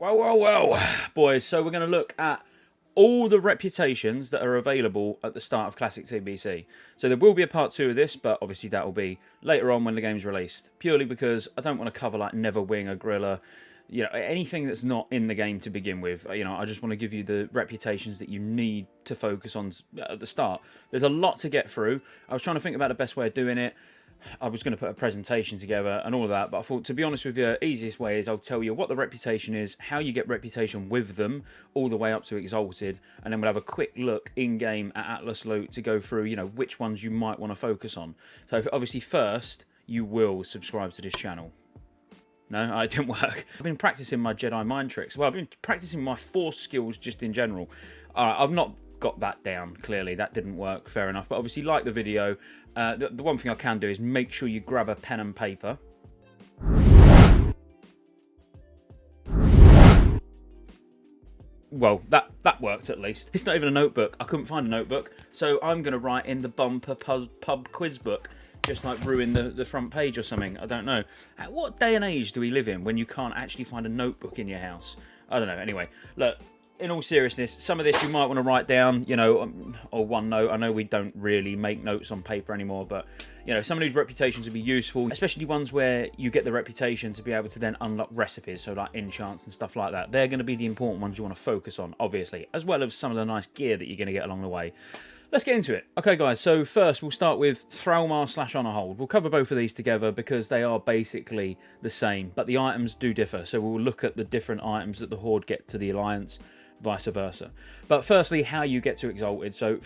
Well, boys, so we're going to look at all the reputations that are available at the start of Classic TBC. So there will be a part 2 of this, but obviously that will be later on when the game's released, purely because I don't want to cover like Neverwing or Gorilla, anything that's not in the game to begin with. I just want to give you the reputations that you need to focus on at the start. There's a lot to get through. I was trying to think about the best way of doing it. I was going to put a presentation together and all of that, but I thought, to be honest with you, easiest way is I'll tell you what the reputation is, how you get reputation with them, all the way up to Exalted, and then we'll have a quick look in-game at Atlas Loot to go through, which ones you might want to focus on. So obviously first, you will subscribe to this channel. No, it didn't work. I've been practicing my Jedi mind tricks. Well, I've been practicing my Force skills just in general. I've not got that down, clearly. That didn't work, fair enough. But obviously, like the video, the one thing I can do is make sure you grab a pen and paper. Well, that worked at least. It's not even a notebook. I couldn't find a notebook, so I'm going to write in the bumper pub quiz book. Just like ruin the front page or something. I don't know. At what day and age do we live in when you can't actually find a notebook in your house? I don't know. Anyway, look, in all seriousness, some of this you might want to write down, or one note. I know we don't really make notes on paper anymore, but, some of these reputations would be useful, especially ones where you get the reputation to be able to then unlock recipes, so like enchants and stuff like that. They're going to be the important ones you want to focus on, obviously, as well as some of the nice gear that you're going to get along the way. Let's get into it. Okay, guys, so first we'll start with Thrallmar / Honor Hold. We'll cover both of these together because they are basically the same, but the items do differ. So we'll look at the different items that the Horde get to the Alliance, vice versa. But firstly, how you get to Exalted. So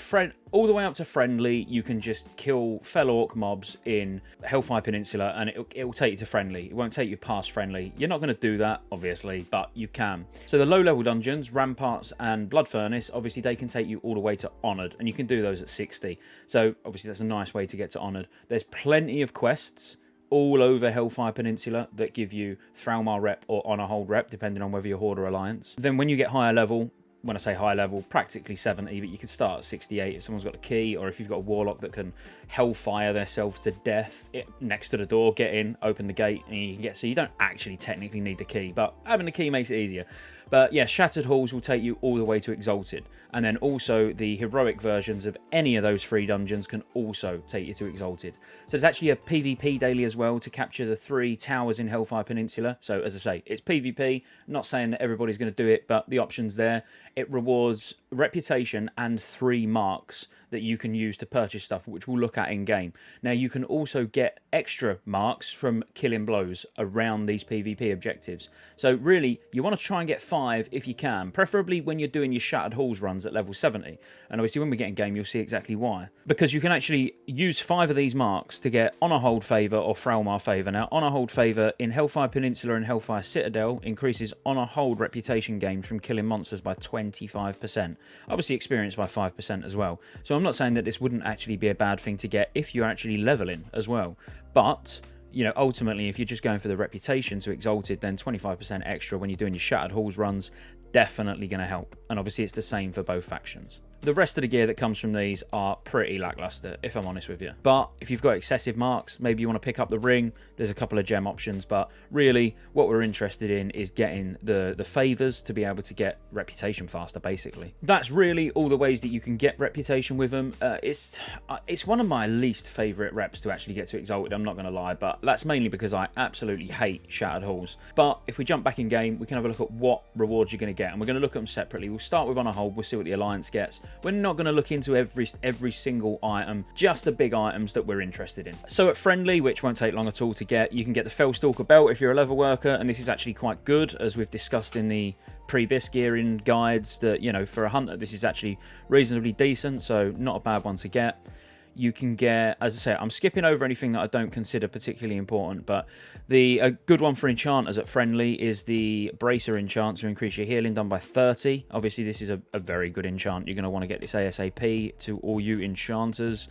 all the way up to Friendly, you can just kill fellow Orc mobs in Hellfire Peninsula and it will take you to Friendly. It won't take you past Friendly. You're not going to do that, obviously, but you can. So the low-level dungeons, Ramparts and Blood Furnace, obviously they can take you all the way to Honoured, and you can do those at 60. So obviously that's a nice way to get to Honoured. There's plenty of quests all over Hellfire Peninsula that give you Thrallmar rep or Honor Hold rep, depending on whether you're Horde or Alliance. Then when you get higher level, when I say high level, practically 70, but you can start at 68 if someone's got a key, or if you've got a Warlock that can hellfire themselves to death next to the door, get in, open the gate, and you can get. So you don't actually technically need the key, but having the key makes it easier. But yeah, Shattered Halls will take you all the way to Exalted. And then also the heroic versions of any of those 3 dungeons can also take you to Exalted. So there's actually a PvP daily as well to capture the 3 towers in Hellfire Peninsula. So as I say, it's PvP. I'm not saying that everybody's going to do it, but the option's there. It rewards reputation and 3 marks that you can use to purchase stuff, which we'll look at in game. Now you can also get extra marks from killing blows around these PvP objectives. So really, you want to try and get 5 if you can, preferably when you're doing your Shattered Halls runs at level 70. And obviously when we get in game, you'll see exactly why. Because you can actually use 5 of these marks to get Honor Hold Favour or Thrallmar Favour. Now, Honor Hold Favour in Hellfire Peninsula and Hellfire Citadel increases Honor Hold reputation gained from killing monsters by 25%. Obviously experienced by 5% as well. So I'm not saying that this wouldn't actually be a bad thing to get if you're actually leveling as well. But ultimately, if you're just going for the reputation to Exalted, then 25% extra when you're doing your Shattered Halls runs, definitely going to help. And obviously it's the same for both factions. The rest of the gear that comes from these are pretty lackluster, if I'm honest with you. But if you've got excessive marks, maybe you want to pick up the ring, there's a couple of gem options. But really, what we're interested in is getting the favours to be able to get reputation faster, basically. That's really all the ways that you can get reputation with them. It's one of my least favourite reps to actually get to Exalted, I'm not going to lie. But that's mainly because I absolutely hate Shattered Halls. But if we jump back in game, we can have a look at what rewards you're going to get. And we're going to look at them separately. We'll start with Honor Hold, we'll see what the Alliance gets. We're not going to look into every single item, just the big items that we're interested in. So at Friendly, which won't take long at all to get, you can get the Fellstalker belt if you're a level worker, and this is actually quite good, as we've discussed in the previous gearing guides, that, for a hunter, this is actually reasonably decent, so not a bad one to get. You can get, as I say, I'm skipping over anything that I don't consider particularly important, but a good one for enchanters at Friendly is the Bracer enchant to increase your healing done by 30. Obviously, this is a very good enchant. You're going to want to get this ASAP to all you enchanters.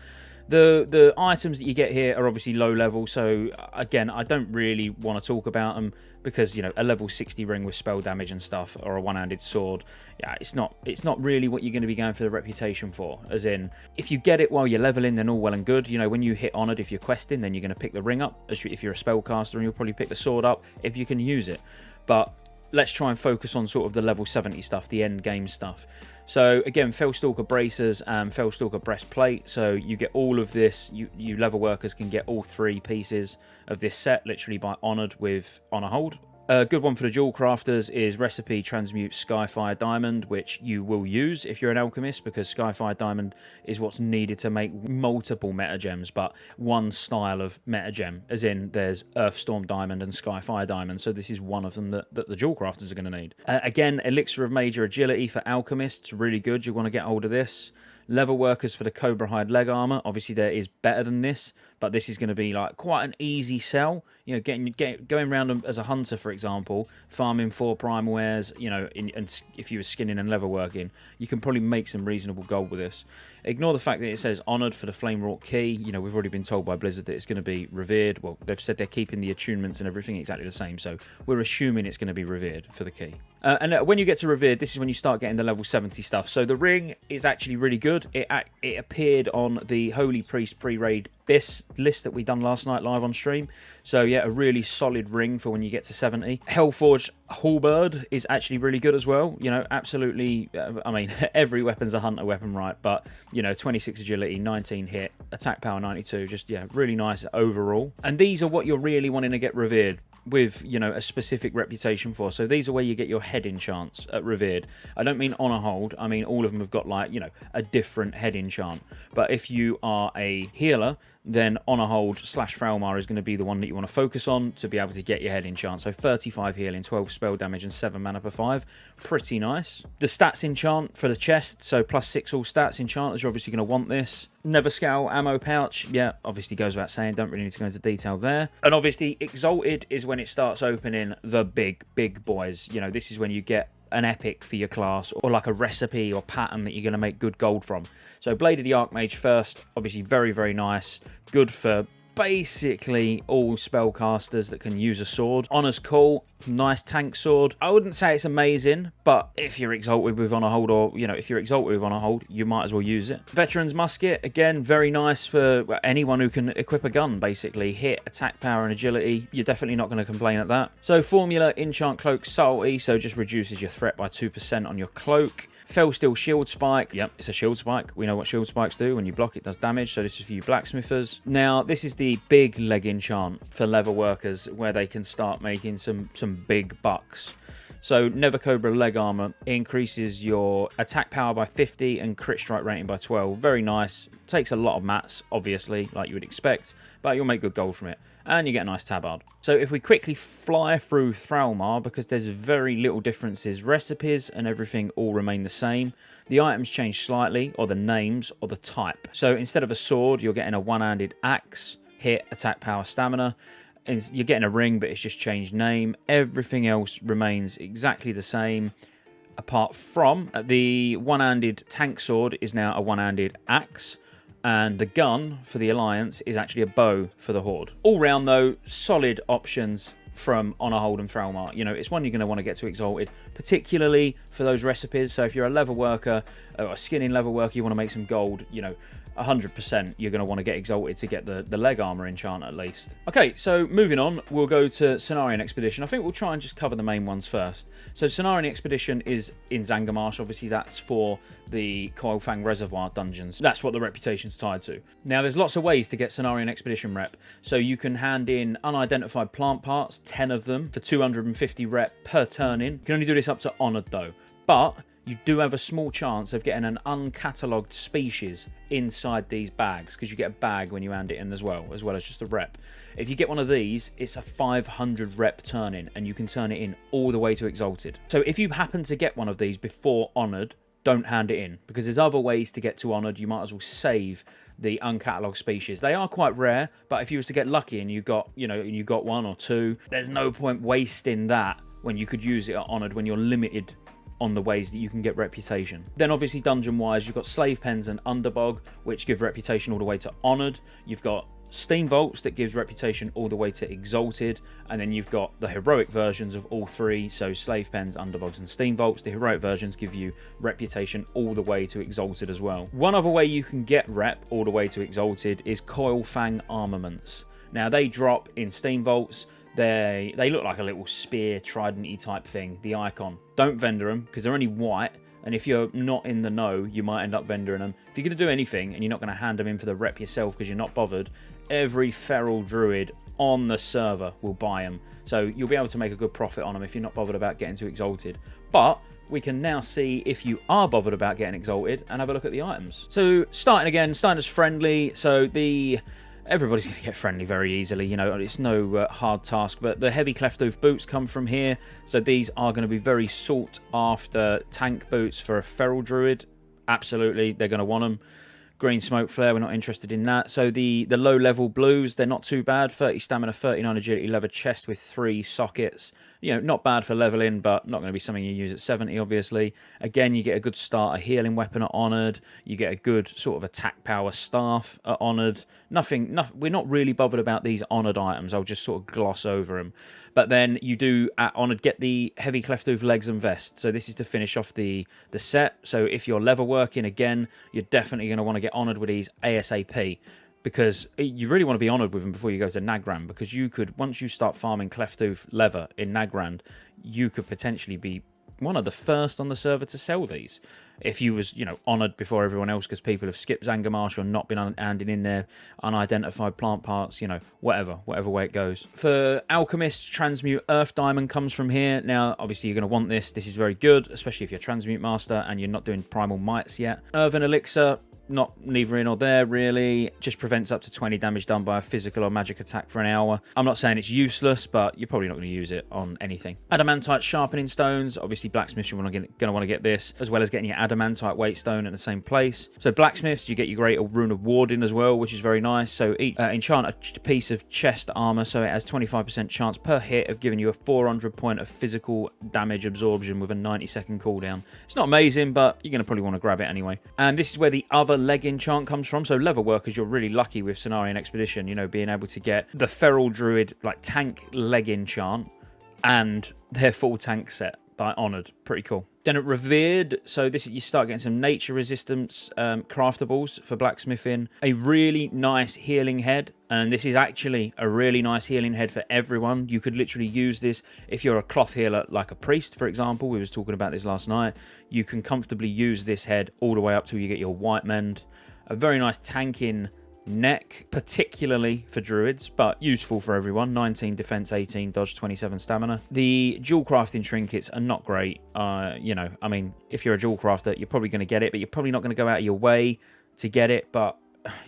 The items that you get here are obviously low level, so again, I don't really want to talk about them because, a level 60 ring with spell damage and stuff, or a one-handed sword, yeah, it's not really what you're going to be going for the reputation for. As in, if you get it while you're leveling, then all well and good. When you hit Honoured, if you're questing, then you're going to pick the ring up. If you're a spellcaster, and you'll probably pick the sword up if you can use it. But let's try and focus on sort of the level 70 stuff, the end game stuff. So again, Fellstalker bracers and Fellstalker breastplate. So you get all of this. You level workers can get all 3 pieces of this set literally by Honoured with Honour Hold. A good one for the jewel crafters is recipe transmute Skyfire Diamond, which you will use if you're an alchemist, because Skyfire Diamond is what's needed to make multiple meta gems, but one style of meta gem, as in there's Earthstorm Diamond and Skyfire Diamond, so this is one of them that the jewel crafters are going to need. Again, Elixir of Major Agility for alchemists, really good, you want to get hold of this. Level workers for the Cobra Hide leg armor. Obviously, there is better than this, but this is going to be like quite an easy sell. You know, going around as a hunter, for example, farming 4 primal wares. You know, and if you were skinning and level working, you can probably make some reasonable gold with this. Ignore the fact that it says honoured for the flame wrought key. You know, we've already been told by Blizzard that it's going to be revered. Well, they've said they're keeping the attunements and everything exactly the same, so we're assuming it's going to be revered for the key. And when you get to revered, this is when you start getting the level 70 stuff. So the ring is actually really good. It appeared on the Holy Priest pre-raid list that we done last night live on stream. So yeah, a really solid ring for when you get to 70. Hellforged Halberd is actually really good as well. You know, absolutely. I mean, every weapon's a hunter weapon, right? But you know, 26 agility, 19 hit, attack power 92. Just yeah, really nice overall. And these are what you're really wanting to get revered with, you know, a specific reputation for. So these are where you get your head enchants at revered. I don't mean Honour Hold, I mean all of them have got like, you know, a different head enchant. But if you are a healer, then Honour Hold / Fralmar is going to be the one that you want to focus on to be able to get your head enchant. So 35 healing, 12 spell damage and 7 mana per 5. Pretty nice. The stats enchant for the chest, so +6 all stats enchanters, you're obviously going to want this. Never Scowl ammo pouch, yeah, obviously goes without saying, don't really need to go into detail there. And obviously Exalted is when it starts opening the big boys. You know, this is when you get an epic for your class, or like a recipe or pattern that you're going to make good gold from. So Blade of the Archmage first, obviously very nice, good for basically all spellcasters that can use a sword. Honour's cool, nice tank sword. I wouldn't say it's amazing, but if you're exalted with Honour Hold, or you know, if you're exalted with Honour Hold, you might as well use it. Veteran's musket, again, very nice for anyone who can equip a gun, basically. Hit, attack power and agility, you're definitely not going to complain at that. So formula, enchant cloak subtlety, so just reduces your threat by 2% on your cloak. Fellsteel shield spike, yep, it's a shield spike. We know what shield spikes do. When you block, it does damage, so this is for you blacksmithers. Now, this is the big leg enchant for level workers, where they can start making some big bucks. So Never Cobra leg armor increases your attack power by 50 and crit strike rating by 12. Very nice. Takes a lot of mats, obviously, like you would expect, but you'll make good gold from it. And you get a nice tabard. So if we quickly fly through Thralmar, because there's very little differences, recipes and everything all remain the same. The items change slightly, or the names, or the type. So instead of a sword, you're getting a one-handed axe, hit, attack power, stamina. And you're getting a ring, but it's just changed name. Everything else remains exactly the same, apart from the one-handed tank sword is now a one-handed axe, and the gun for the Alliance is actually a bow for the Horde. All round, though, solid options from Honour Hold and Thralmar. You know, it's one you're going to want to get to Exalted, particularly for those recipes. So if you're a level worker, or a skinning level worker, you want to make some gold, you know, 100% you're going to want to get Exalted to get the leg armor enchant at least. Okay, so moving on, we'll go to Cenarian Expedition. I think we'll try and just cover the main ones first. So Cenarian Expedition is in Zangarmarsh. Obviously that's for the Coilfang Reservoir dungeons. That's what the reputation's tied to. Now there's lots of ways to get Cenarian Expedition rep. So you can hand in unidentified plant parts, 10 of them, for 250 rep per turn in. You can only do this up to Honoured though. But you do have a small chance of getting an uncatalogued species inside these bags, because you get a bag when you hand it in as well as just a rep. If you get one of these, it's a 500 rep turn in, and you can turn it in all the way to Exalted. So if you happen to get one of these before Honoured, don't hand it in, because there's other ways to get to Honoured. You might as well save the uncatalogued species. They are quite rare, but if you was to get lucky and you got, you know, you got one or two, there's no point wasting that when you could use it at Honoured when you're limited on the ways that you can get reputation. Then obviously dungeon wise, you've got slave pens and underbog, which give reputation all the way to Honoured. You've got steam vaults that gives reputation all the way to Exalted, and then you've got the heroic versions of all three, so slave pens, underbogs and steam vaults. The heroic versions give you reputation all the way to Exalted as well. One other way you can get rep all the way to Exalted is Coilfang armaments. Now they drop in steam vaults. They look like a little spear, trident-y type thing, the icon. Don't vendor them, because they're only white, and if you're not in the know, you might end up vendoring them. If you're going to do anything, and you're not going to hand them in for the rep yourself because you're not bothered, every feral druid on the server will buy them. So you'll be able to make a good profit on them if you're not bothered about getting too exalted. But we can now see if you are bothered about getting exalted and have a look at the items. So starting as friendly. So everybody's going to get friendly very easily, you know, it's no hard task, but the heavy cleft hoof boots come from here. So these are going to be very sought after tank boots for a feral druid. Absolutely, they're going to want them. Green smoke flare, we're not interested in that. So the low level blues, they're not too bad. 30 stamina, 39 agility, leather chest with 3 sockets. You know, not bad for leveling, but not going to be something you use at 70, obviously. Again, you get a good starter healing weapon at Honoured. You get a good sort of attack power staff at Honoured. Nothing, we're not really bothered about these Honoured items. I'll just sort of gloss over them. But then you do, at Honoured, get the heavy cleft hoof legs and vest. So this is to finish off the set. So if you're level working, again, you're definitely going to want to get Honoured with these ASAP. Because you really want to be honoured with them before you go to Nagrand, because you could, once you start farming cleft hoof leather in Nagrand, you could potentially be one of the first on the server to sell these. If you was, you know, honoured before everyone else, because people have skipped Zangarmarsh or not been handing in their unidentified plant parts, you know, whatever way it goes. For alchemists, transmute earth diamond comes from here. Now, obviously, you're going to want this. This is very good, especially if you're transmute master and you're not doing primal mites yet. Earthen elixir. Not neither in or there, really. Just prevents up to 20 damage done by a physical or magic attack for an hour. I'm not saying it's useless, but you're probably not going to use it on anything. Adamantite sharpening stones. Obviously, blacksmiths, you're going to want to get this, as well as getting your adamantite weight stone at the same place. So blacksmiths, you get your great rune of warding as well, which is very nice. So enchant a piece of chest armor, so it has 25% chance per hit of giving you a 400 point of physical damage absorption with a 90-second cooldown. It's not amazing, but you're going to probably want to grab it anyway. And this is where the other leg enchant comes from. So level workers, you're really lucky with Cenarian Expedition, you know, being able to get the feral druid like tank leg enchant and their full tank set by Honoured. Pretty cool. Then at Revered, so this you start getting some nature resistance craftables for blacksmithing. A really nice healing head, and this is actually a really nice healing head for everyone. You could literally use this if you're a cloth healer, like a priest, for example. We was talking about this last night. You can comfortably use this head all the way up till you get your white mend. A very nice tanking neck, particularly for druids, but useful for everyone. 19 defense, 18 dodge, 27 stamina. The dual crafting trinkets are not great. You know, I mean, if you're a dual crafter, you're probably going to get it, but you're probably not going to go out of your way to get it. But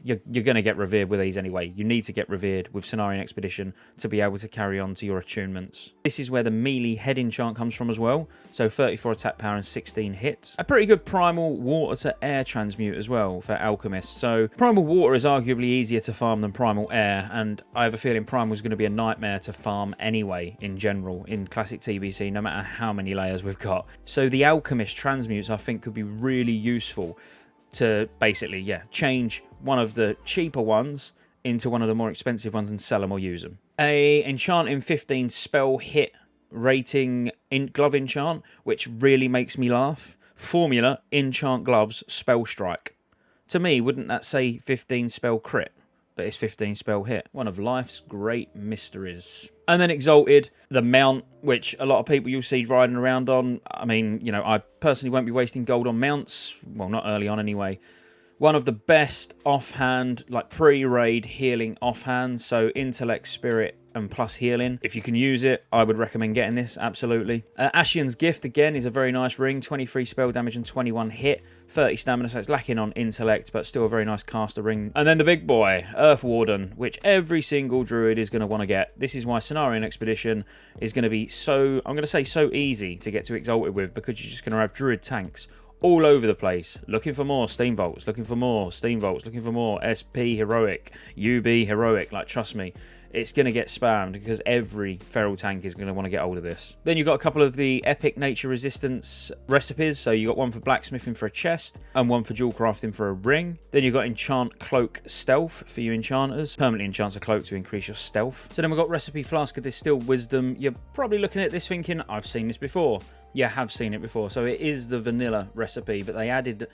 you're going to get revered with these anyway. You need to get revered with Cenarian Expedition to be able to carry on to your attunements. This is where the melee head enchant comes from as well. So 34 attack power and 16 hits. A pretty good primal water to air transmute as well for alchemists. So primal water is arguably easier to farm than primal air, and I have a feeling primal is going to be a nightmare to farm anyway in general in classic TBC, no matter how many layers we've got. So the alchemist transmutes I think could be really useful to basically, yeah, change one of the cheaper ones into one of the more expensive ones and sell them or use them. A enchanting 15 spell hit rating glove enchant, which really makes me laugh. Formula, enchant gloves, spell strike. To me, wouldn't that say 15 spell crit? But it's 15 spell hit. One of life's great mysteries. And then Exalted, the mount, which a lot of people you'll see riding around on. I mean, you know, I personally won't be wasting gold on mounts. Well, not early on anyway. One of the best offhand, like pre-raid healing offhand. So intellect, spirit, and plus healing. If you can use it, I would recommend getting this, absolutely. Ashian's Gift, again, is a very nice ring. 23 spell damage and 21 hit. 30 stamina, so it's lacking on intellect, but still a very nice caster ring. And then the big boy, Earth Warden, which every single druid is going to want to get. This is why Cenarian Expedition is going to be so, I'm going to say so easy to get to Exalted with, because you're just going to have druid tanks all over the place, looking for more steam vaults, looking for more steam vaults, looking for more SP heroic, UB heroic. Like, trust me, it's going to get spammed because every feral tank is going to want to get hold of this. Then you've got a couple of the epic nature resistance recipes. So you got one for blacksmithing for a chest and one for dual crafting for a ring. Then you've got enchant cloak stealth for you enchanters. Permanently enchants a cloak to increase your stealth. So then we've got recipe flask of distilled wisdom. You're probably looking at this thinking, I've seen this before. You have seen it before. So it is the vanilla recipe, but they added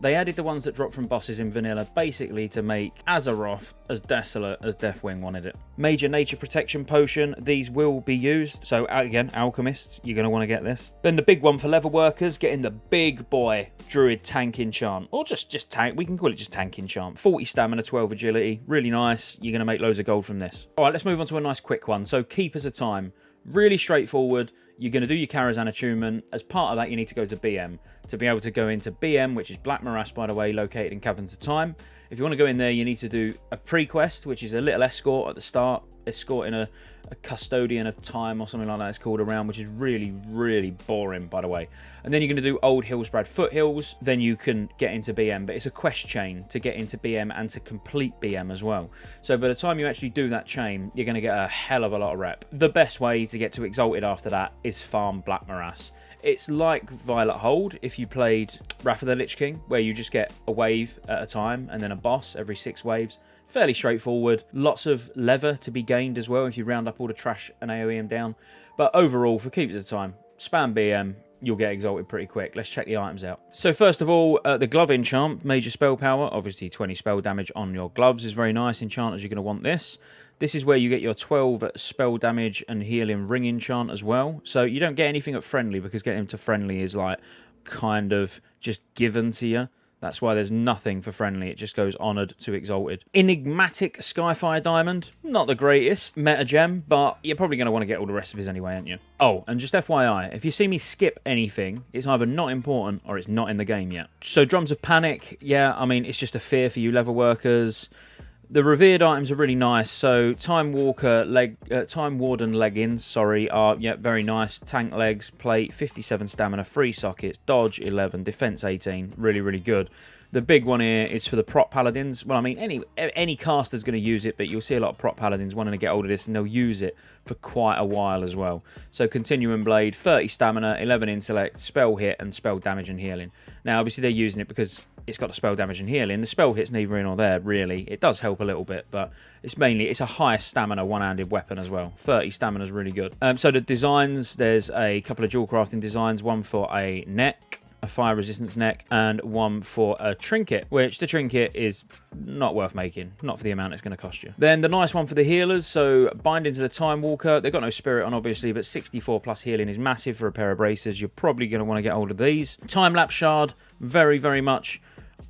They added the ones that drop from bosses in vanilla basically to make Azeroth as desolate as Deathwing wanted it. Major nature protection potion. These will be used. So again, alchemists, you're going to want to get this. Then the big one for level workers, getting the big boy druid tank enchant. Or just tank. We can call it just tank enchant. 40 stamina, 12 agility. Really nice. You're going to make loads of gold from this. All right, let's move on to a nice quick one. So Keepers of Time. Really straightforward. You're going to do your Karazhan attunement. As part of that, you need to go to BM. To be able to go into BM, which is Black Morass, by the way, located in Caverns of Time. If you want to go in there, you need to do a pre-quest, which is a little escort at the start. Escorting a custodian of time or something like that it's called around, which is really, really boring, by the way. And then you're going to do Old Hillsbrad Foothills. Then you can get into BM, but it's a quest chain to get into BM and to complete BM as well. So by the time you actually do that chain, you're going to get a hell of a lot of rep. The best way to get to Exalted after that is farm Black Morass. It's like Violet Hold if you played Wrath of the Lich King, where you just get a wave at a time and then a boss every 6 waves. Fairly straightforward. Lots of leather to be gained as well if you round up all the trash and AoE them down. But overall, for Keepers of Time, spam BM, you'll get Exalted pretty quick. Let's check the items out. So first of all, the glove enchant, major spell power. Obviously 20 spell damage on your gloves is very nice. Enchanters, you're going to want this. This is where you get your 12 spell damage and healing ring enchant as well. So you don't get anything at friendly, because getting to friendly is like kind of just given to you. That's why there's nothing for friendly. It just goes honoured to exalted. Enigmatic Skyfire Diamond. Not the greatest meta gem, but you're probably going to want to get all the recipes anyway, aren't you? Oh, and just FYI, if you see me skip anything, it's either not important or it's not in the game yet. So Drums of Panic, yeah, I mean, it's just a fear for you level workers. The revered items are really nice. So Time Warden leggings, are very nice. Tank legs, plate, 57 stamina, 3 sockets, dodge 11, defense 18. Really, really good. The big one here is for the prop paladins. Well, I mean, any caster's going to use it, but you'll see a lot of prop paladins wanting to get hold of this, and they'll use it for quite a while as well. So Continuum Blade, 30 stamina, 11 intellect, spell hit, and spell damage and healing. Now, obviously, they're using it because it's got the spell damage and healing. The spell hit's neither in or there, really. It does help a little bit, but it's a high stamina one-handed weapon as well. 30 stamina is really good. So the designs, there's a couple of dual crafting designs, one for a neck, a fire resistance neck, and one for a trinket, which the trinket is not worth making, not for the amount it's going to cost you. Then the nice one for the healers, so Bindings of the Time Walker. They've got no spirit on, obviously, but 64 plus healing is massive for a pair of bracers. You're probably going to want to get hold of these. Time Lapse Shard, very, very much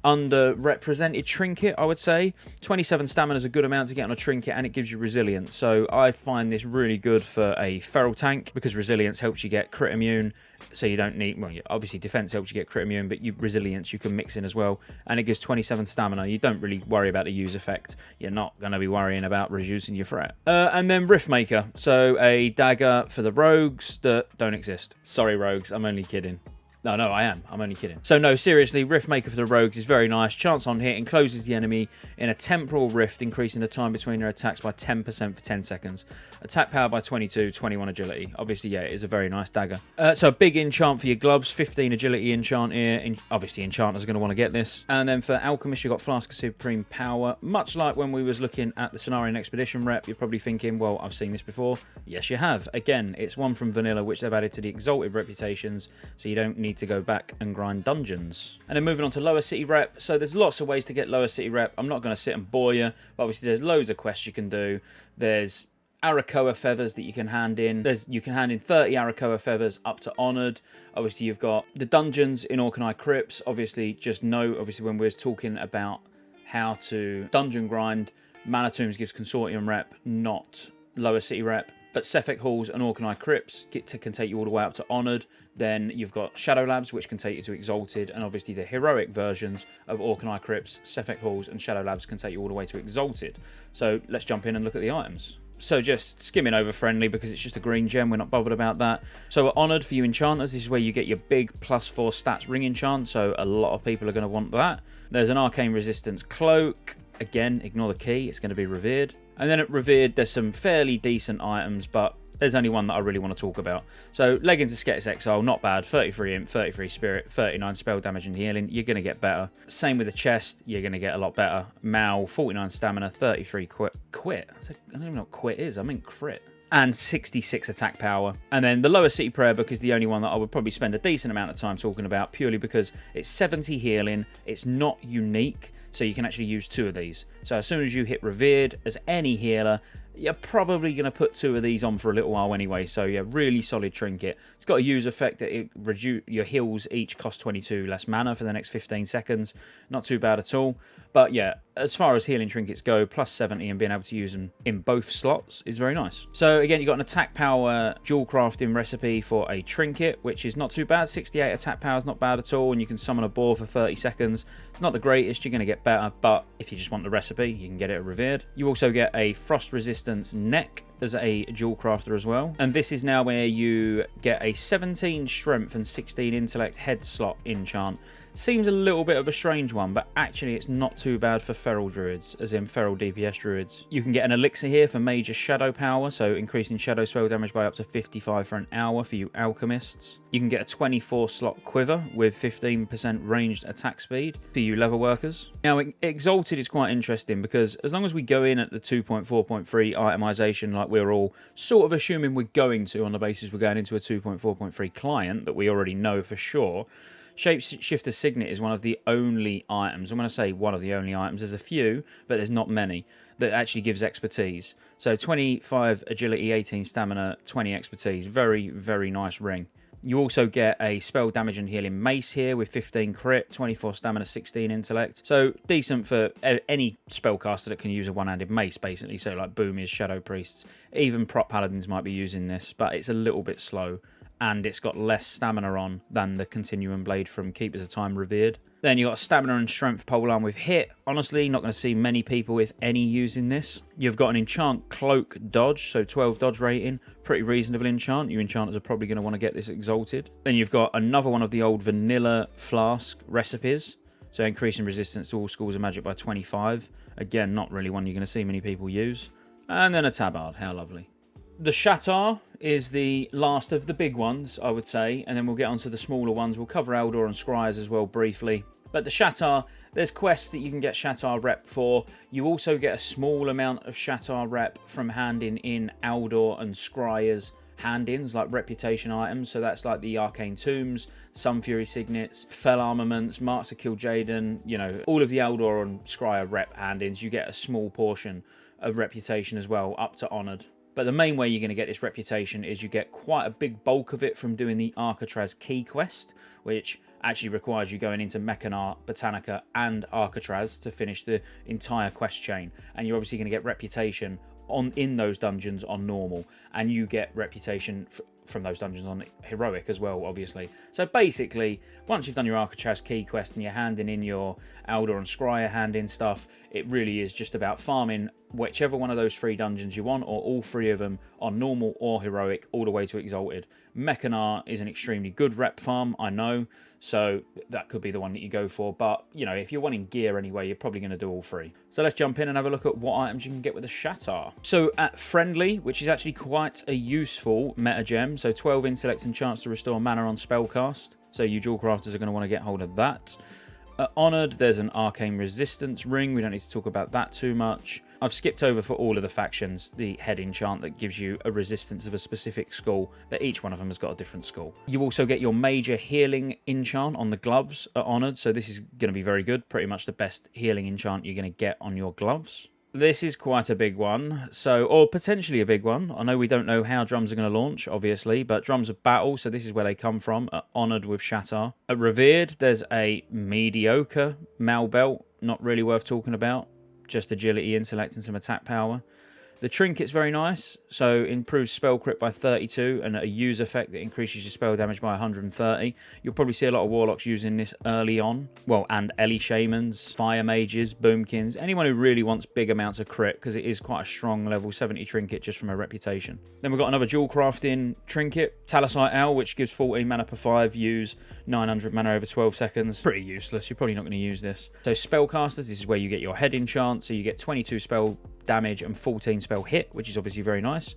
underrepresented trinket, I would say. 27 stamina is a good amount to get on a trinket, and it gives you resilience. So I find this really good for a feral tank, because resilience helps you get crit immune. So you don't need, well, obviously defense helps you get crit immune, but resilience you can mix in as well, and it gives 27 stamina. You don't really worry about the use effect. You're not going to be worrying about reducing your threat. And then Riftmaker, so a dagger for the rogues that don't exist. Sorry, rogues, I'm only kidding. No, I am. I'm only kidding. So no, seriously, Riftmaker for the rogues is very nice. Chance on hit encloses the enemy in a temporal rift, increasing the time between their attacks by 10% for 10 seconds. Attack power by 22, 21 agility. Obviously, yeah, it is a very nice dagger. So a big enchant for your gloves, 15 agility enchant here. Obviously, enchanters are going to want to get this. And then for alchemists, you've got Flask of Supreme Power. Much like when we was looking at the Cenarian Expedition rep, you're probably thinking, well, I've seen this before. Yes, you have. Again, it's one from Vanilla, which they've added to the Exalted reputations, so you don't need to go back and grind dungeons. And then moving on to Lower City rep. So there's lots of ways to get Lower City rep. I'm not going to sit and bore you, but obviously there's loads of quests you can do. There's Arakoa feathers that you can hand in. You can hand in 30 Arakoa feathers up to Honoured. Obviously you've got the dungeons in Orkney Crypts. Obviously just know, when we was talking about how to dungeon grind, Mana Tombs gives Consortium rep, not Lower City rep. But Sefek Halls and Orkney Crypts can take you all the way up to Honoured. Then you've got Shadow Labs, which can take you to Exalted. And obviously the heroic versions of Orkney Crypts, Sefek Halls and Shadow Labs can take you all the way to Exalted. So let's jump in and look at the items. So just skimming over friendly, because it's just a green gem, we're not bothered about that. So at Honoured, for you enchanters, this is where you get your big +4 stats ring enchant. So a lot of people are going to want that. There's an arcane resistance cloak. Again, ignore the key, it's going to be revered. And then at Revered, there's some fairly decent items, but there's only one that I really want to talk about. So Leggings of Skettis Exile, not bad. 33 imp, 33 spirit, 39 spell damage and healing. You're going to get better. Same with the chest, you're going to get a lot better. Mal, 49 stamina, 33 quit. I don't even know what quit is. I mean crit. and 66 attack power. And then the Lower City Prayer Book is the only one that I would probably spend a decent amount of time talking about, purely because it's 70 healing, it's not unique, so you can actually use 2 of these. So as soon as you hit Revered, as any healer, you're probably going to put 2 of these on for a little while anyway. So yeah, really solid trinket. It's got a use effect that your heals each cost 22 less mana for the next 15 seconds. Not too bad at all. But yeah, as far as healing trinkets go, plus 70 and being able to use them in both slots is very nice. So again, you've got an attack power dual crafting recipe for a trinket, which is not too bad. 68 attack power is not bad at all, and you can summon a boar for 30 seconds. It's not the greatest, you're going to get better, but if you just want the recipe, you can get it at Revered. You also get a frost resistance neck as a dual crafter as well. And this is now where you get a 17 strength and 16 intellect head slot enchant. Seems a little bit of a strange one, but actually it's not too bad for feral druids, as in feral DPS druids. You can get an elixir here for major shadow power, so increasing shadow spell damage by up to 55 for an hour for you alchemists. You can get a 24 slot quiver with 15% ranged attack speed for you leather workers. Now, Exalted is quite interesting because as long as we go in at the 2.4.3 itemization, like we're all sort of assuming we're going to on the basis we're going into a 2.4.3 client that we already know for sure, Shapeshifter Signet is one of the only items, I'm going to say one of the only items, there's a few, but there's not many, that actually gives expertise. So 25 agility, 18 stamina, 20 expertise. Very, very nice ring. You also get a spell damage and healing mace here with 15 crit, 24 stamina, 16 intellect. So decent for any spellcaster that can use a one-handed mace, basically. So like Boomies, Shadow Priests, even prop paladins might be using this, but it's a little bit slow. And it's got less stamina on than the Continuum Blade from Keepers of Time Revered. Then you got stamina and strength polearm with hit. Honestly, not going to see many people with any using this. You've got an enchant cloak dodge, so 12 dodge rating. Pretty reasonable enchant. You enchanters are probably going to want to get this exalted. Then you've got another one of the old vanilla flask recipes. So increasing resistance to all schools of magic by 25. Again, not really one you're going to see many people use. And then a tabard. How lovely. The sha'tar is the last of the big ones, I would say, and then we'll get onto the smaller ones. We'll cover Eldor and Scryers as well briefly. But the sha'tar, there's quests that you can get sha'tar rep for. You also get a small amount of sha'tar rep from handing in Eldor and Scryers hand-ins, like reputation items. So that's like the arcane tombs, Sun Fury signets, fell armaments, marks of Kil'jaeden, you know, all of the Eldor and Scryer rep hand-ins. You get a small portion of reputation as well, up to honoured. But the main way you're going to get this reputation is you get quite a big bulk of it from doing the Arcatraz key quest, which actually requires you going into Mechanar, Botanica and Arcatraz to finish the entire quest chain. And you're obviously going to get reputation in those dungeons on normal, and you get reputation from those dungeons on heroic as well, obviously. So basically, once you've done your Arcatraz key quest and you're handing in your Eldor and Scryer hand-in stuff, it really is just about farming whichever one of those 3 dungeons you want, or all 3 of them on normal or heroic, all the way to exalted. Mechanar is an extremely good rep farm, I know, so that could be the one that you go for. But, you know, if you're wanting gear anyway, you're probably going to do all 3. So let's jump in and have a look at what items you can get with the sha'tar. So at Friendly, which is actually quite a useful meta gem, so 12 intellect and chance to restore mana on spellcast. So you dual crafters are going to want to get hold of that. Honoured, there's an arcane resistance ring. We don't need to talk about that too much. I've skipped over for all of the factions the head enchant that gives you a resistance of a specific school, but each one of them has got a different school. You also get your major healing enchant on the gloves at Honoured, so this is going to be very good. Pretty much the best healing enchant you're going to get on your gloves. This is quite a big one, or potentially a big one. I know we don't know how drums are going to launch, obviously, but drums of battle, so this is where they come from, at Honoured with sha'tar. At Revered, there's a mediocre Mal belt, not really worth talking about. Just agility, intellect, and some attack power. The trinket's very nice, so improves spell crit by 32 and a use effect that increases your spell damage by 130. You'll probably see a lot of warlocks using this early on. Well, and Ellie Shamans, Fire Mages, Boomkins, anyone who really wants big amounts of crit, because it is quite a strong level 70 trinket just from a reputation. Then we've got another dual crafting trinket, Talosite Owl, which gives 14 mana per 5, use 900 mana over 12 seconds. Pretty useless, you're probably not going to use this. So spellcasters, this is where you get your head enchant, so you get 22 spell damage and 14 spell hit, which is obviously very nice.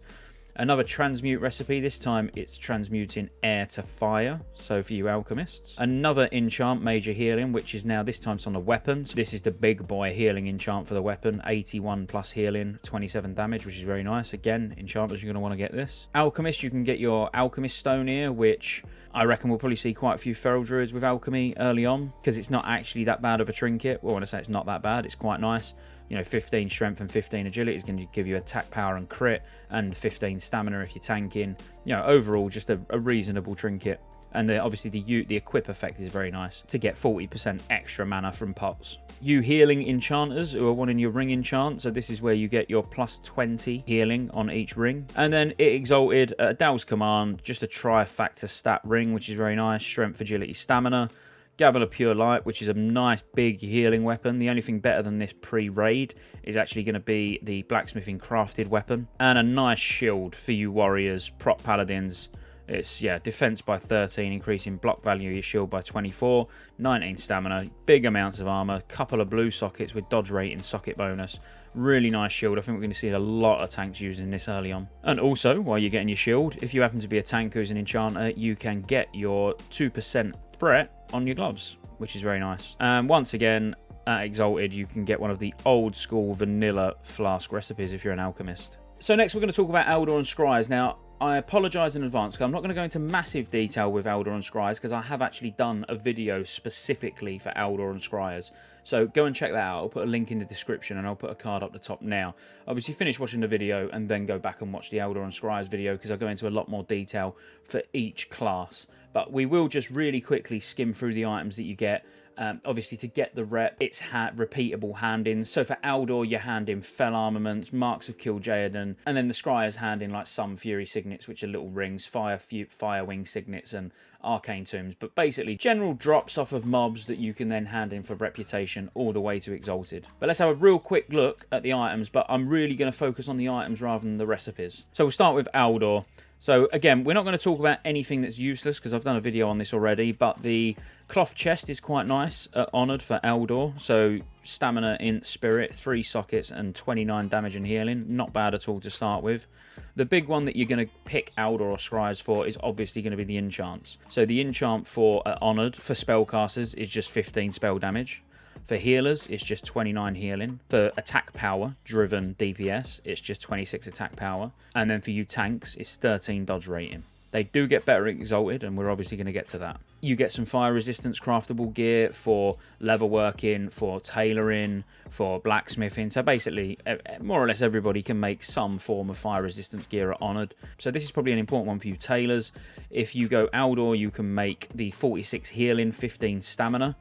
Another transmute recipe, this time it's transmuting air to fire, so for you alchemists. Another enchant, major healing, which is now this time it's on the weapons. This is the big boy healing enchant for the weapon, 81 plus healing, 27 damage, which is very nice. Again, enchanters, you're going to want to get this. Alchemist, you can get your alchemist stone here, which I reckon we'll probably see quite a few feral druids with alchemy early on, because it's not actually that bad of a trinket. Well, when I say it's not that bad, it's quite nice. You know, 15 strength and 15 agility is going to give you attack power and crit, and 15 stamina if you're tanking. You know, overall, just a reasonable trinket. And obviously the equip effect is very nice to get 40% extra mana from pots. You healing enchanters who are wanting your ring enchant, so this is where you get your plus 20 healing on each ring. And then it exalted at Dal's command, just a trifactor stat ring, which is very nice. Strength, agility, stamina. Gavel of Pure Light, which is a nice big healing weapon. The only thing better than this pre-raid is actually going to be the blacksmithing crafted weapon. And a nice shield for you warriors, prop paladins. It's, yeah, defense by 13, increasing block value of your shield by 24, 19 stamina, big amounts of armor, couple of blue sockets with dodge rate and socket bonus. Really nice shield. I think we're going to see a lot of tanks using this early on. And also, while you're getting your shield, if you happen to be a tank who's an enchanter, you can get your 2% threat on your gloves, which is very nice. And once again, at Exalted, you can get one of the old school vanilla flask recipes if you're an alchemist. So next we're going to talk about Eldor and Scries. Now, I apologise in advance because I'm not going to go into massive detail with Eldor and Scries because I have actually done a video specifically for Eldor and Scries. So go and check that out. I'll put a link in the description and I'll put a card up the top now. Obviously finish watching the video and then go back and watch the Eldor and Scries video because I go into a lot more detail for each class. But we will just really quickly skim through the items that you get. Obviously, to get the rep, it's repeatable hand-ins. So for Eldor, you hand in Fell Armaments, Marks of Kil'jaeden, and then the Scryers hand in like some Fury Signets, which are little rings, Fire Wing Signets, and Arcane Tombs. But basically, general drops off of mobs that you can then hand in for Reputation all the way to Exalted. But let's have a real quick look at the items, but I'm really going to focus on the items rather than the recipes. So we'll start with Eldor. So again, we're not going to talk about anything that's useless because I've done a video on this already, but the cloth chest is quite nice, honoured for Eldor. So stamina, int, spirit, 3 sockets and 29 damage and healing. Not bad at all to start with. The big one that you're going to pick Eldor or Scries for is obviously going to be the enchants. So the enchant for honoured for spellcasters is just 15 spell damage. For healers, it's just 29 healing. For attack power, driven DPS, it's just 26 attack power. And then for you tanks, it's 13 dodge rating. They do get better Exalted, and we're obviously going to get to that. You get some fire resistance craftable gear for leather working, for tailoring, for blacksmithing. So basically, more or less everybody can make some form of fire resistance gear at Honoured. So this is probably an important one for you tailors. If you go Eldor, you can make the 46 healing, 15 stamina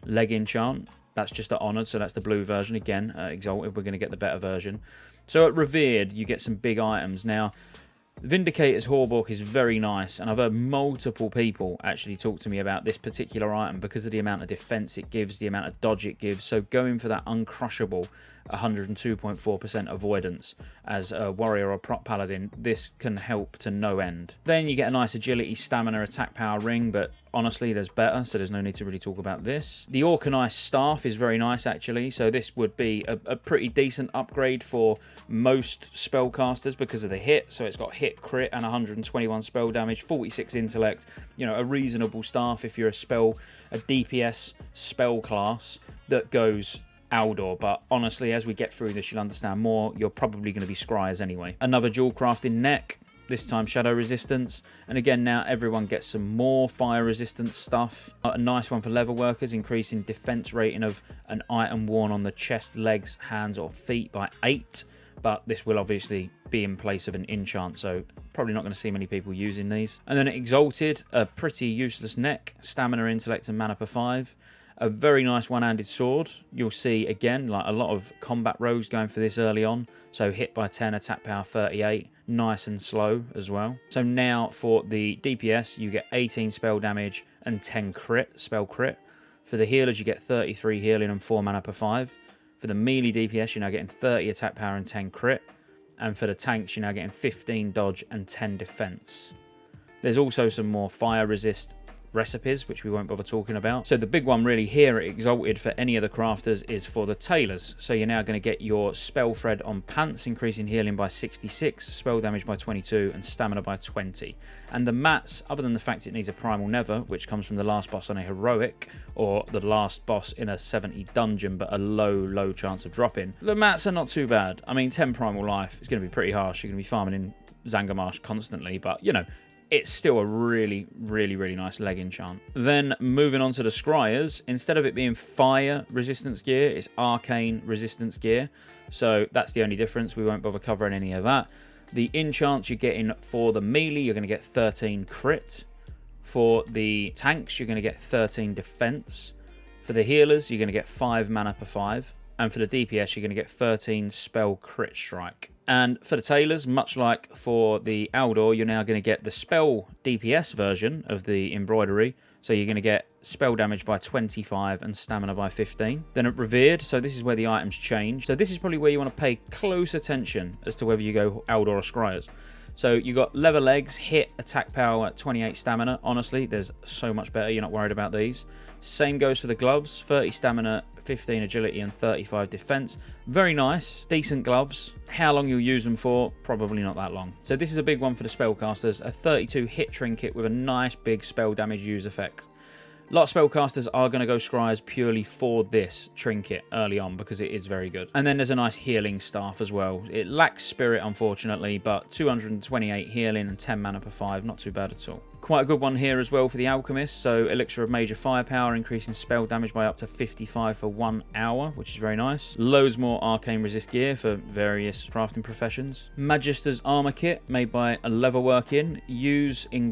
leg enchant. That's just at Honoured, so that's the blue version. Again, Exalted, we're going to get the better version. So at Revered, you get some big items. Now, Vindicator's Hawbork is very nice, and I've heard multiple people actually talk to me about this particular item because of the amount of defense it gives, the amount of dodge it gives. So going for that uncrushable 102.4% avoidance as a warrior or prop paladin, this can help to no end. Then you get a nice agility, stamina, attack power ring, but honestly there's better, so there's no need to really talk about this. The Orcanized staff is very nice actually, so this would be a pretty decent upgrade for most spellcasters because of the hit. So it's got hit, crit and 121 spell damage, 46 intellect, you know, a reasonable staff if you're a DPS spell class that goes Eldor. But honestly, as we get through this, you'll understand more. You're probably going to be Scryers anyway. Another dual crafting neck, this time shadow resistance, and again now everyone gets some more fire resistance stuff. A nice one for leather workers, increasing defense rating of an item worn on the chest, legs, hands or feet by 8, but this will obviously be in place of an enchant, so probably not going to see many people using these. And then Exalted, a pretty useless neck, stamina, intellect and mana per 5. A very nice one-handed sword. You'll see, again, like a lot of combat rogues going for this early on. So hit by 10, attack power 38. Nice and slow as well. So now for the DPS, you get 18 spell damage and 10 spell crit. For the healers, you get 33 healing and 4 mana per 5. For the melee DPS, you're now getting 30 attack power and 10 crit. And for the tanks, you're now getting 15 dodge and 10 defense. There's also some more fire resist recipes, which we won't bother talking about. So the big one really here at Exalted for any of the crafters is for the tailors. So you're now going to get your spell thread on pants, increasing healing by 66, spell damage by 22, and stamina by 20. And the mats, other than the fact it needs a primal nether, which comes from the last boss on a heroic, or the last boss in a 70 dungeon, but a low chance of dropping, the mats are not too bad. I mean, 10 primal life is going to be pretty harsh. You're going to be farming in Zangarmarsh constantly, but you know, it's still a really nice leg enchant. Then moving on to the scryers, instead of it being fire resistance gear, it's arcane resistance gear. So that's the only difference. We won't bother covering any of that. The enchants you're getting for the melee, you're going to get 13 crit. For the tanks, you're going to get 13 defense. For the healers, you're going to get 5 mana per 5. And for the DPS, you're going to get 13 spell crit strike. And for the tailors, much like for the Aldor, you're now going to get the spell DPS version of the embroidery. So you're going to get spell damage by 25 and stamina by 15. Then at Revered, so this is where the items change. So this is probably where you want to pay close attention as to whether you go Aldor or Scryers. So you got leather legs, hit, attack power, 28 stamina. Honestly, there's so much better. You're not worried about these. Same goes for the gloves, 30 stamina, 15 agility, and 35 defense. Very nice, decent gloves. How long you'll use them for? Probably not that long. So this is a big one for the spellcasters, a 32 hit trinket with a nice big spell damage use effect. A lot of spellcasters are going to go scryers purely for this trinket early on because it is very good. And then there's a nice healing staff as well. It lacks spirit, unfortunately, but 228 healing and 10 mana per 5. Not too bad at all. Quite a good one here as well for the alchemist. So elixir of major firepower, increasing spell damage by up to 55 for 1 hour, which is very nice. Loads more arcane resist gear for various crafting professions. Magister's armor kit, made by a leatherworking.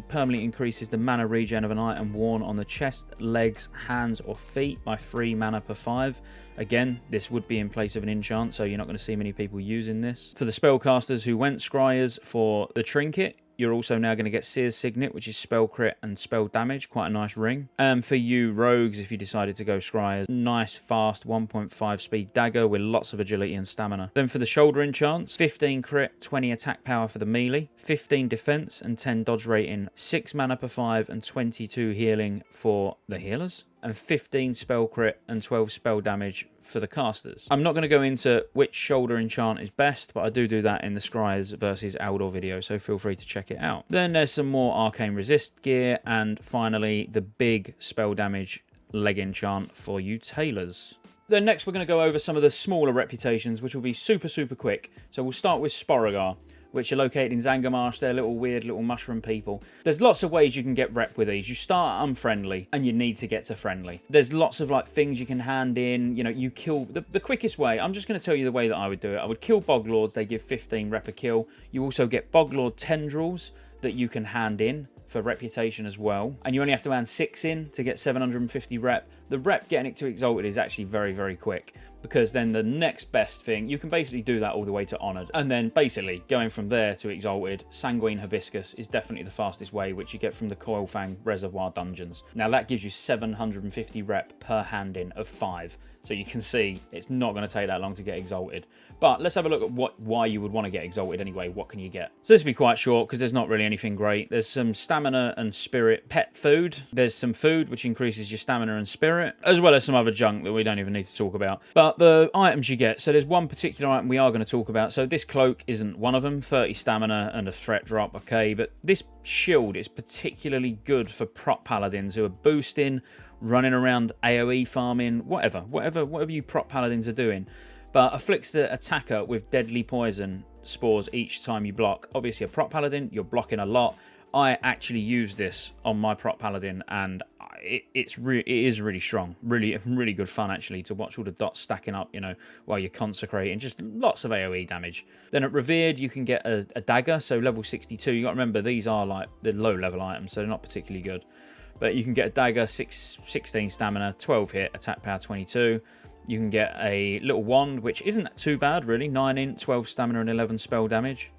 Permanently increases the mana regen of an item worn on the chest, legs, hands, or feet by 3 mana per 5. Again, this would be in place of an enchant, so you're not going to see many people using this. For the spellcasters who went scryers for the trinket, you're also now going to get Seer's Signet, which is spell crit and spell damage. Quite a nice ring. And for you rogues, if you decided to go scryers, nice fast 1.5 speed dagger with lots of agility and stamina. Then for the shoulder enchants, 15 crit, 20 attack power for the melee, 15 defense and 10 dodge rating, 6 mana per 5 and 22 healing for the healers, and 15 spell crit and 12 spell damage for the casters. I'm not going to go into which shoulder enchant is best, but I do that in the Scryers versus Aldor video, so feel free to check it out. Then there's some more arcane resist gear, and finally the big spell damage leg enchant for you tailors. Then next we're going to go over some of the smaller reputations, which will be super quick. So we'll start with Scottejaye, which are located in Zangarmarsh. They're weird little mushroom people. There's lots of ways you can get rep with these. You start unfriendly and you need to get to friendly. There's lots of things you can hand in. You know, you kill the quickest way. I'm just going to tell you the way that I would do it. I would kill Boglords. They give 15 rep a kill. You also get Boglord tendrils that you can hand in for reputation as well, and you only have to hand 6 in to get 750 rep. The rep getting it to Exalted is actually very quick, because then the next best thing, you can basically do that all the way to Honoured, and then basically going from there to Exalted, Sanguine Hibiscus is definitely the fastest way, which you get from the Coilfang Reservoir dungeons. Now that gives you 750 rep per hand in of 5, so you can see it's not going to take that long to get Exalted. But let's have a look at why you would want to get Exalted anyway. What can you get? So this will be quite short because there's not really anything great. There's some stamina and spirit pet food. There's some food which increases your stamina and spirit, as well as some other junk that we don't even need to talk about. But the items you get, so there's one particular item we are going to talk about. So this cloak isn't one of them. 30 stamina and a threat drop, okay. But this shield is particularly good for prop paladins who are boosting, running around AoE farming, whatever you prop paladins are doing. But afflicts the attacker with deadly poison spores each time you block. Obviously, a prop paladin, you're blocking a lot. I actually use this on my prop paladin, and it is really strong. Really good fun, actually, to watch all the dots stacking up, you know, while you're consecrating. Just lots of AoE damage. Then at Revered, you can get a dagger, so level 62. You got to remember, these are the low-level items, so they're not particularly good. But you can get a dagger, 16 stamina, 12 hit, attack power 22. You can get a little wand, which isn't too bad, really. 9 int, 12 stamina, and 11 spell damage.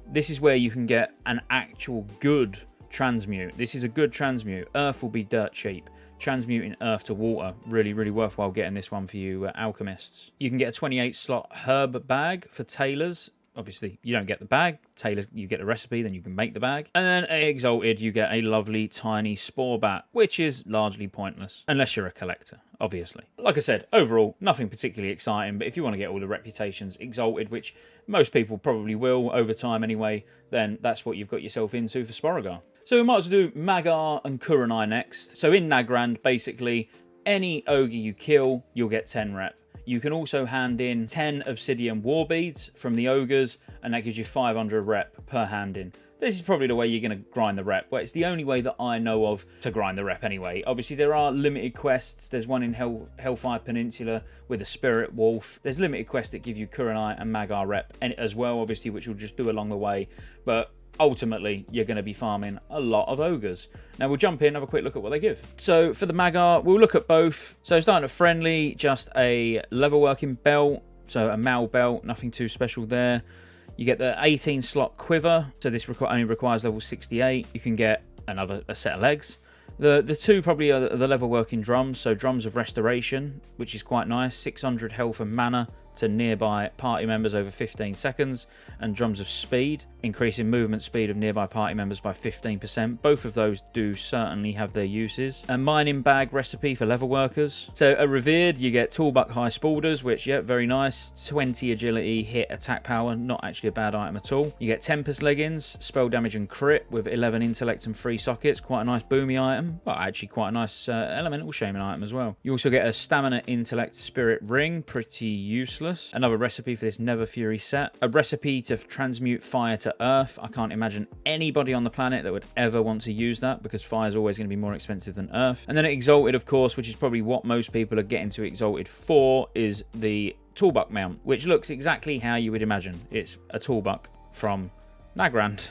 This is where you can get an actual good transmute. This is a good transmute. Earth will be dirt cheap. Transmuting earth to water, really worthwhile getting this one for you alchemists. You can get a 28 slot herb bag for tailors. obviously you don't get the bag. Tailor, you get the recipe, then you can make the bag. And then exalted, you get a lovely tiny spore bat, which is largely pointless unless you're a collector, obviously. Like I said, overall, nothing particularly exciting, but if you want to get all the reputations exalted, which most people probably will over time anyway, then that's what you've got yourself into for Sporagar. So we might as well do Magar and Kuranai next. So in Nagrand, basically, any ogre you kill, you'll get 10 rep. You can also hand in 10 obsidian war beads from the ogres, and that gives you 500 rep per hand in. This is probably the way you're going to grind the rep. Well, it's the only way that I know of to grind the rep anyway. Obviously, there are limited quests. There's one in Hellfire Peninsula with a spirit wolf. There's limited quests that give you Kuranai and Magar rep as well, obviously, which you'll just do along the way. But ultimately, you're going to be farming a lot of ogres. Now, we'll jump in and have a quick look at what they give. So, for the Magar, we'll look at both. So, starting at friendly, just a level working belt. So, a Mal belt, nothing too special there. You get the 18 slot quiver. So, this only requires level 68. You can get a set of legs. The two probably are the level working drums. So, drums of restoration, which is quite nice. 600 health and mana to nearby party members over 15 seconds, and drums of speed, increasing movement speed of nearby party members by 15%. Both of those do certainly have their uses. A mining bag recipe for level workers. So a revered, you get toolbuck high spaulders, which, yeah, very nice. 20 agility, hit, attack power, not actually a bad item at all. You get Tempest leggings, spell damage and crit with 11 intellect and 3 sockets. Quite a nice boomy item. Well, actually quite a nice elemental shaming item as well. You also get a stamina intellect spirit ring, pretty useless. Another recipe for this Never Fury set. A recipe to transmute fire to earth. I can't imagine anybody on the planet that would ever want to use that, because fire is always going to be more expensive than earth. And then exalted, of course, which is probably what most people are getting to exalted for, is the toolbuck mount, which looks exactly how you would imagine. It's a toolbuck from Nagrand.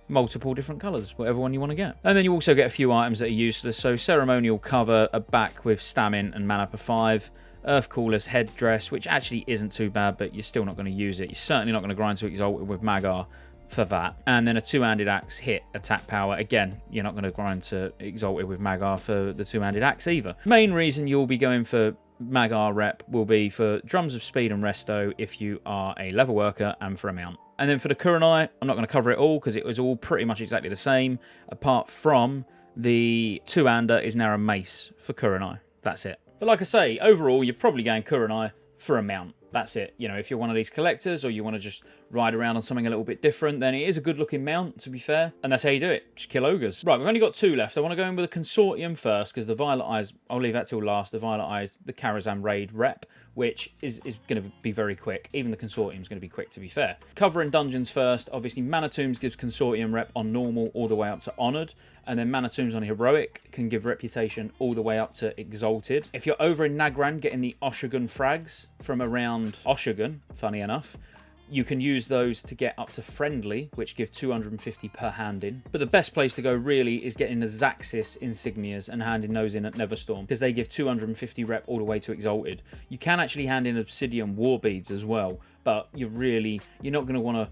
Multiple different colours, whatever one you want to get. And then you also get a few items that are useless. So ceremonial cover, a back with stamina and mana per 5. Earth Caller's headdress, which actually isn't too bad, but you're still not going to use it. You're certainly not going to grind to exalted with Magar for that. And then a two-handed axe, hit, attack power. Again, you're not going to grind to exalted with Magar for the two-handed axe either. Main reason you'll be going for Magar rep will be for drums of speed and resto if you are a level worker, and for a mount. And then for the Kuranai, I'm not going to cover it all because it was all pretty much exactly the same, apart from the two-hander is now a mace for Kuranai. That's it. But like I say, overall, you're probably going Kuranai for a mount. That's it. You know, if you're one of these collectors or you want to just ride around on something a little bit different, then it is a good looking mount, to be fair. And that's how you do it. Just kill ogres. Right, we've only got 2 left. I want to go in with a consortium first, because the Violet Eyes, I'll leave that till last. The Violet Eyes, the Karazhan Raid rep, which is going to be very quick. Even the consortium is going to be quick, to be fair. Covering dungeons first. Obviously, Mana Tombs gives consortium rep on normal all the way up to honoured. And then Mana Tombs on heroic can give reputation all the way up to exalted. If you're over in Nagrand getting the Oshagun frags from around Oshagun, funny enough, you can use those to get up to friendly, which give 250 per hand in. But the best place to go really is getting the Zaxxis insignias and handing those in at Neverstorm, because they give 250 rep all the way to exalted. You can actually hand in obsidian war beads as well, but you're not going to want to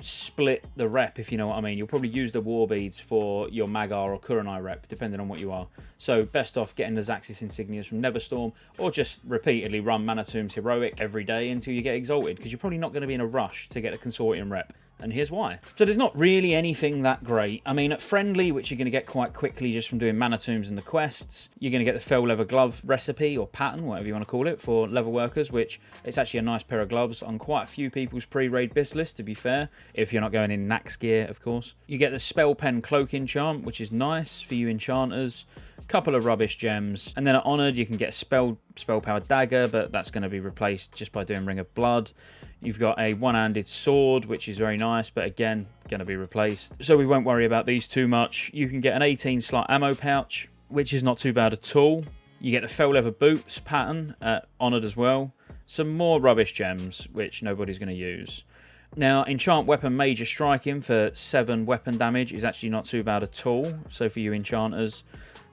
split the rep, if you know what I mean. You'll probably use the war beads for your Magar or Kuranai rep, depending on what you are. So best off getting the Zaxxis insignias from Neverstorm, or just repeatedly run Mana Tombs heroic every day until you get exalted, because you're probably not going to be in a rush to get a consortium rep. And here's why. So there's not really anything that great. I mean, at friendly, which you're going to get quite quickly just from doing Mana Tombs and the quests, you're going to get the fell leather glove recipe, or pattern, whatever you want to call it, for level workers, which it's actually a nice pair of gloves on quite a few people's pre-raid bis list, to be fair, if you're not going in Nax gear, of course. You get the spell pen cloak enchant, which is nice for you enchanters. Couple of rubbish gems, and then at honoured you can get a spell powered dagger, but that's going to be replaced just by doing Ring of Blood. You've got a one-handed sword, which is very nice, but again, going to be replaced. So we won't worry about these too much. You can get an 18-slot ammo pouch, which is not too bad at all. You get the fell leather boots pattern at honoured as well. Some more rubbish gems, which nobody's going to use. Now, enchant weapon major striking for 7 weapon damage is actually not too bad at all. So for you enchanters.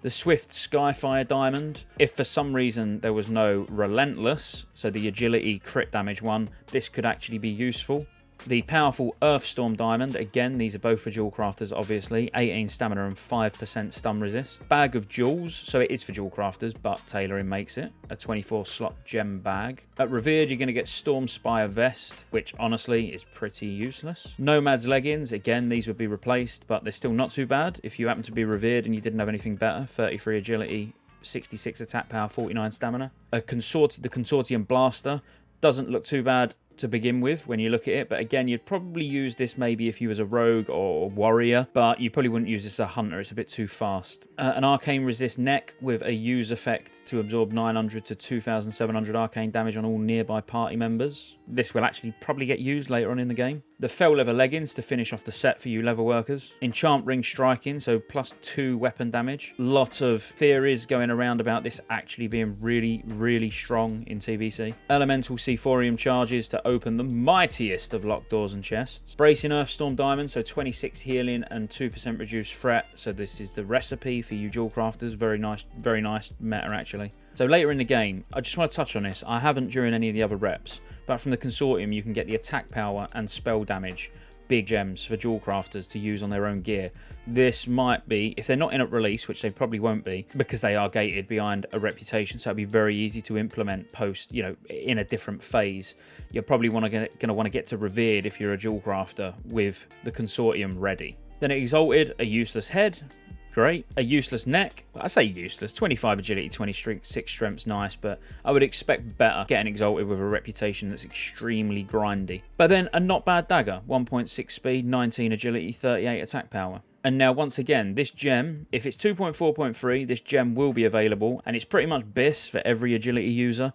The Swift Skyfire Diamond. If for some reason there was no Relentless, so the agility crit damage one, this could actually be useful. The powerful Earthstorm Diamond, again, these are both for jewel crafters, obviously. 18 stamina and 5% stun resist. Bag of Jewels, so it is for jewel crafters, but tailoring makes it. A 24-slot gem bag. At Revered, you're going to get Storm Spire Vest, which honestly is pretty useless. Nomad's Leggings, again, these would be replaced, but they're still not too bad. If you happen to be Revered and you didn't have anything better, 33 agility, 66 attack power, 49 stamina. The Consortium Blaster doesn't look too bad to begin with when you look at it, but again, you'd probably use this maybe if you was a rogue or warrior, but you probably wouldn't use this as a hunter. It's a bit too fast. An arcane resist neck with a use effect to absorb 900 to 2700 arcane damage on all nearby party members. This will actually probably get used later on in the game. The Fell Leather Leggings to finish off the set for you leather workers. Enchant Ring Striking, so +2 weapon damage. Lot of theories going around about this actually being really, really strong in TBC. Elemental Seaphorium Charges to open the mightiest of locked doors and chests. Bracing Earthstorm Diamond, so 26 healing and 2% reduced threat. So this is the recipe for you jewel crafters. Very nice meta actually. So later in the game, I just want to touch on this. I haven't during any of the other reps, but from the Consortium, you can get the attack power and spell damage, big gems for jewel crafters to use on their own gear. This might be, if they're not in at release, which they probably won't be, because they are gated behind a reputation, so it'd be very easy to implement post, in a different phase. You're probably going to want to get to Revered if you're a jewel crafter with the Consortium ready. Then at Exalted, a useless head. Great. A useless neck. I say useless. 25 agility, 26 strength's nice, but I would expect better getting Exalted with a reputation that's extremely grindy. But then a not bad dagger. 1.6 speed, 19 agility, 38 attack power. And now, once again, this gem, if it's 2.4.3, this gem will be available, and it's pretty much BIS for every agility user.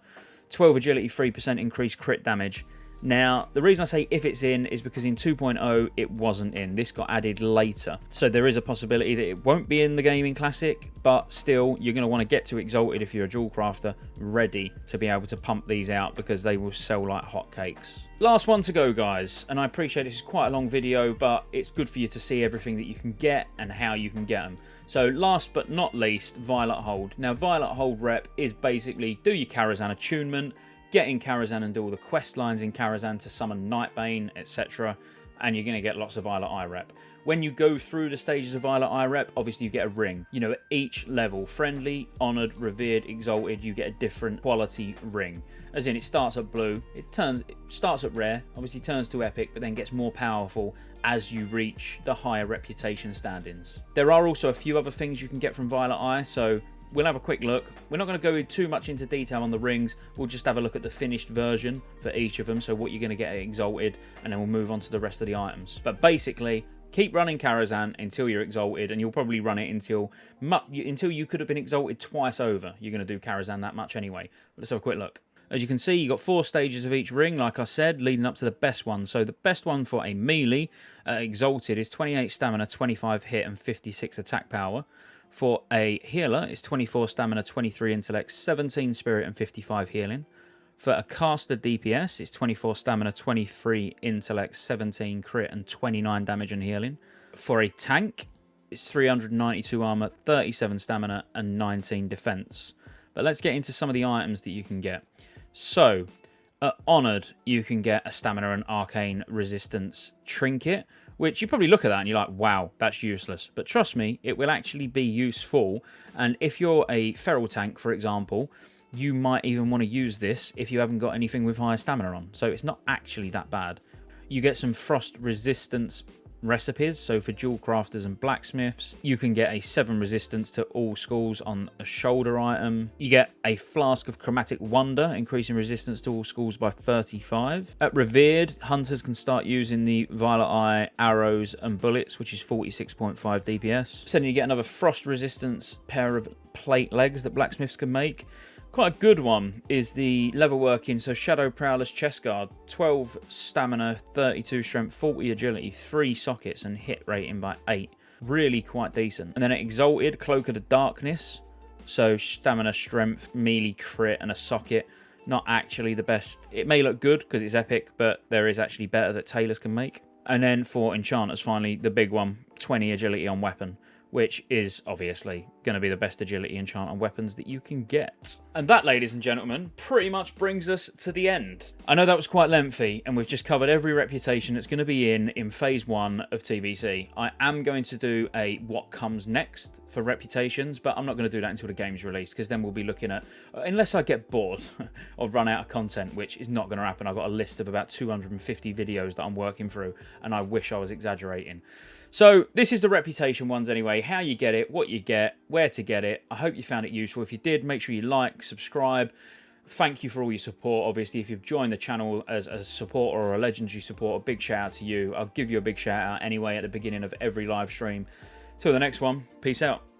12 agility, 3% increased crit damage. Now, the reason I say if it's in is because in 2.0 it wasn't in. This got added later. So there is a possibility that it won't be in the Gaming Classic, but still, you're going to want to get to Exalted if you're a jewel crafter, ready to be able to pump these out because they will sell like hotcakes. Last one to go, guys, and I appreciate this is quite a long video, but it's good for you to see everything that you can get and how you can get them. So last but not least, Violet Hold. Now, Violet Hold rep is basically do your Karazhan attunement, get in Karazhan and do all the quest lines in Karazhan to summon Nightbane, etc. And you're going to get lots of Violet Eye rep. When you go through the stages of Violet Eye rep, obviously you get a ring. At each level, friendly, honoured, revered, exalted, you get a different quality ring. As in, it starts at blue, it starts at rare, obviously turns to epic, but then gets more powerful as you reach the higher reputation standings. There are also a few other things you can get from Violet Eye, so we'll have a quick look. We're not going to go too much into detail on the rings. We'll just have a look at the finished version for each of them, so what you're going to get at Exalted, and then we'll move on to the rest of the items. But basically, keep running Karazhan until you're Exalted, and you'll probably run it until you could have been Exalted twice over. You're going to do Karazhan that much anyway. But let's have a quick look. As you can see, you've got 4 stages of each ring, like I said, leading up to the best one. So the best one for a melee Exalted is 28 stamina, 25 hit, and 56 attack power. For a healer, it's 24 stamina, 23 intellect, 17 spirit, and 55 healing. For a caster DPS, it's 24 stamina, 23 intellect, 17 crit, and 29 damage and healing. For a tank, it's 392 armor, 37 stamina, and 19 defense. But let's get into some of the items that you can get. So, at Honoured, you can get a stamina and arcane resistance trinket, which you probably look at that and you're like, wow, that's useless. But trust me, it will actually be useful. And if you're a feral tank, for example, you might even want to use this if you haven't got anything with higher stamina on. So it's not actually that bad. You get some frost resistance recipes, so for jewel crafters and blacksmiths. You can get a 7 resistance to all schools on a shoulder item. You get a flask of chromatic wonder, increasing resistance to all schools by 35. At Revered, hunters can start using the Violet Eye arrows and bullets, which is 46.5 DPS. So then you get another frost resistance pair of plate legs that blacksmiths can make. Quite a good one is the leather working, so Shadow Prowler's chest guard, 12 stamina, 32 strength, 40 agility, 3 sockets, and hit rating by 8. Really quite decent. And then Exalted, Cloak of the Darkness, so stamina, strength, melee, crit, and a socket. Not actually the best. It may look good because it's epic, but there is actually better that tailors can make. And then for enchanters, finally, the big one, 20 agility on weapon, which is obviously going to be the best agility enchant on weapons that you can get. And that, ladies and gentlemen, pretty much brings us to the end. I know that was quite lengthy, and we've just covered every reputation that's going to be in phase 1 of TBC. I am going to do a what comes next for reputations, but I'm not going to do that until the game's released, because then we'll be looking at, unless I get bored or run out of content, which is not going to happen. I've got a list of about 250 videos that I'm working through, and I wish I was exaggerating. So this is the reputation ones anyway, how you get it, what you get, where to get it. I hope you found it useful. If you did, make sure you like, subscribe. Thank you for all your support. Obviously, if you've joined the channel as a supporter or a legendary supporter, big shout out to you. I'll give you a big shout out anyway at the beginning of every live stream. Till the next one, peace out.